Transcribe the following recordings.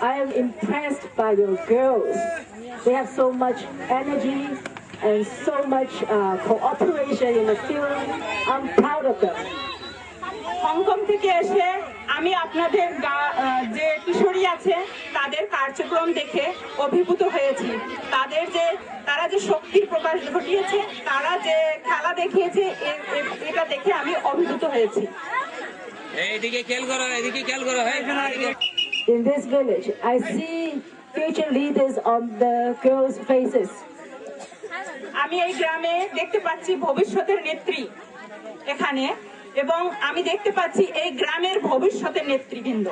I am impressed by your girls. They have so much energy and so much cooperation in the field. I'm proud of them. Hong Kong থেকে এসে আমি আপনাদের যে কিশোরী আছে তাদের কার্যক্রম দেখে অভিভূত হয়েছি। তারা যে শক্তির প্রকাশ ঘটিয়েছে, তারা যে খেলা দেখিয়েছে, এটা দেখে আমি অভিভূত হয়েছি। In this village, I see future leaders on the girls' faces. আমি এই গ্রামে দেখতে পাচ্ছি ভবিষ্যতের নেত্রী এখানে, এবং আমি দেখতে পাচ্ছি এই গ্রামের ভবিষ্যতের নেতৃবৃন্দ।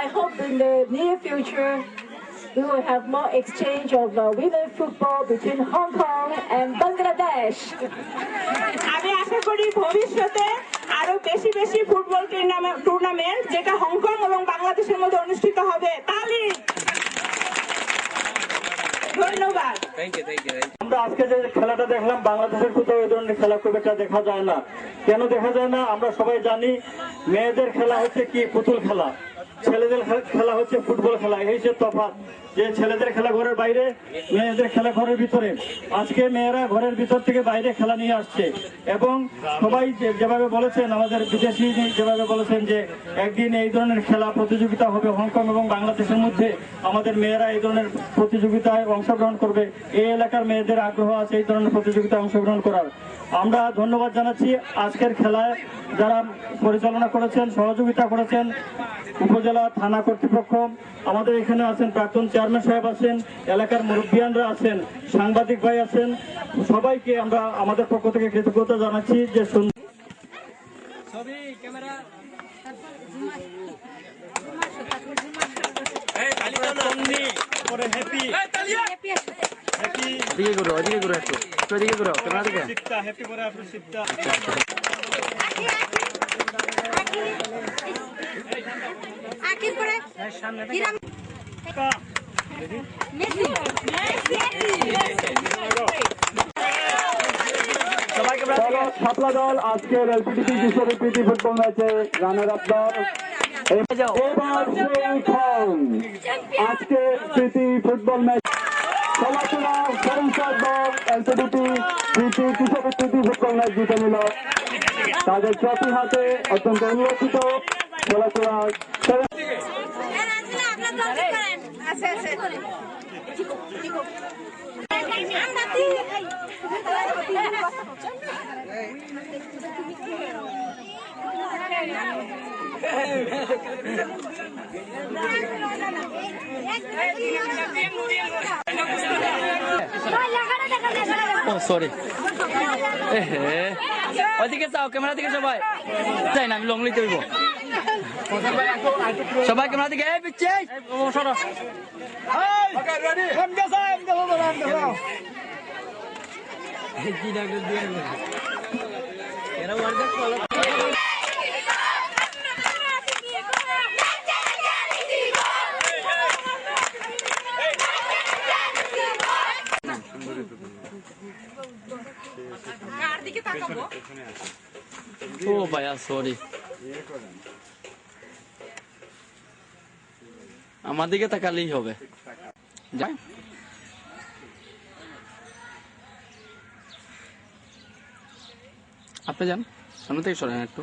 I hope in the near future we will have more exchange of women football between Hong Kong and Bangladesh. আমি আশা করি ভবিষ্যতে আরো বেশি বেশি ফুটবল টুর্নামেন্ট যেটা হংকং এবং বাংলাদেশের মধ্যে অনুষ্ঠিত হবে। তালি, ধন্যবাদ। আমরা আজকে যে খেলাটা দেখলাম, বাংলাদেশের কোথাও এই ধরনের খেলা খুব একটা দেখা যায় না। কেন দেখা যায় না? আমরা সবাই জানি মেয়েদের খেলা হচ্ছে কি পুতুল খেলা, ছেলেদের খেলা হচ্ছে ফুটবল খেলা। এই যে তফাৎ, যে ছেলেদের খেলা ঘরের বাইরে, মেয়েদের খেলা ঘরের ভিতরে। আজকে মেয়েরা ঘরের ভিতর থেকে বাইরে খেলা নিয়ে আসছে, এবং সবাই যেভাবে বলেছেন, আমাদের বিদেশি যেভাবে বলেছেন যে একদিন এই ধরনের খেলা প্রতিযোগিতা হবে হংকং এবং বাংলাদেশের মধ্যে, আমাদের মেয়েরা এই ধরনের প্রতিযোগিতায় অংশগ্রহণ করবে। এই এলাকার মেয়েদের আগ্রহ আছে এই ধরনের প্রতিযোগিতায় অংশগ্রহণ করার। আমরা ধন্যবাদ জানাচ্ছি আজকের খেলায় যারা পরিচালনা করেছেন, সহযোগিতা করেছেন, উপজেলা থানা কর্তৃপক্ষ, আমাদের এখানে আছেন প্রাক্তন চেয়ারম্যান সাহেব আছেন, এলাকার মুরব্বিয়ানরা আছেন, সাংবাদিক ভাই আছেন, সবাইকে আমরা আমাদের পক্ষ থেকে কৃতজ্ঞতা জানাচ্ছি। যে ছাপলা দল আজকের এলপিটিপি কিশোরী প্রীতি ফুটবল ম্যাচে রানার আপ দল। এবার আজকে প্রীতি ফুটবল ম্যাচ খেলাধুলা স্বয়ংসহায়ক দল এলপিটিপি প্রীতি কিশোরী প্রীতি ফুটবল ম্যাচ জিতে নিল। তাদের ট্রফি হাতে অত্যন্ত উল্লসিত খেলাধুলা। সরি, ওইদিকে যাও, ক্যামেরা দিকে সবাই যাই না, আমি লং লিতে হইব। সবাই ক্যামেরা দিকে পিছিয়ে ও ভাইয়া সরি, আমার দিকে তাকালেই হবে। আপনি যান, সামনে থেকে সরেন একটু।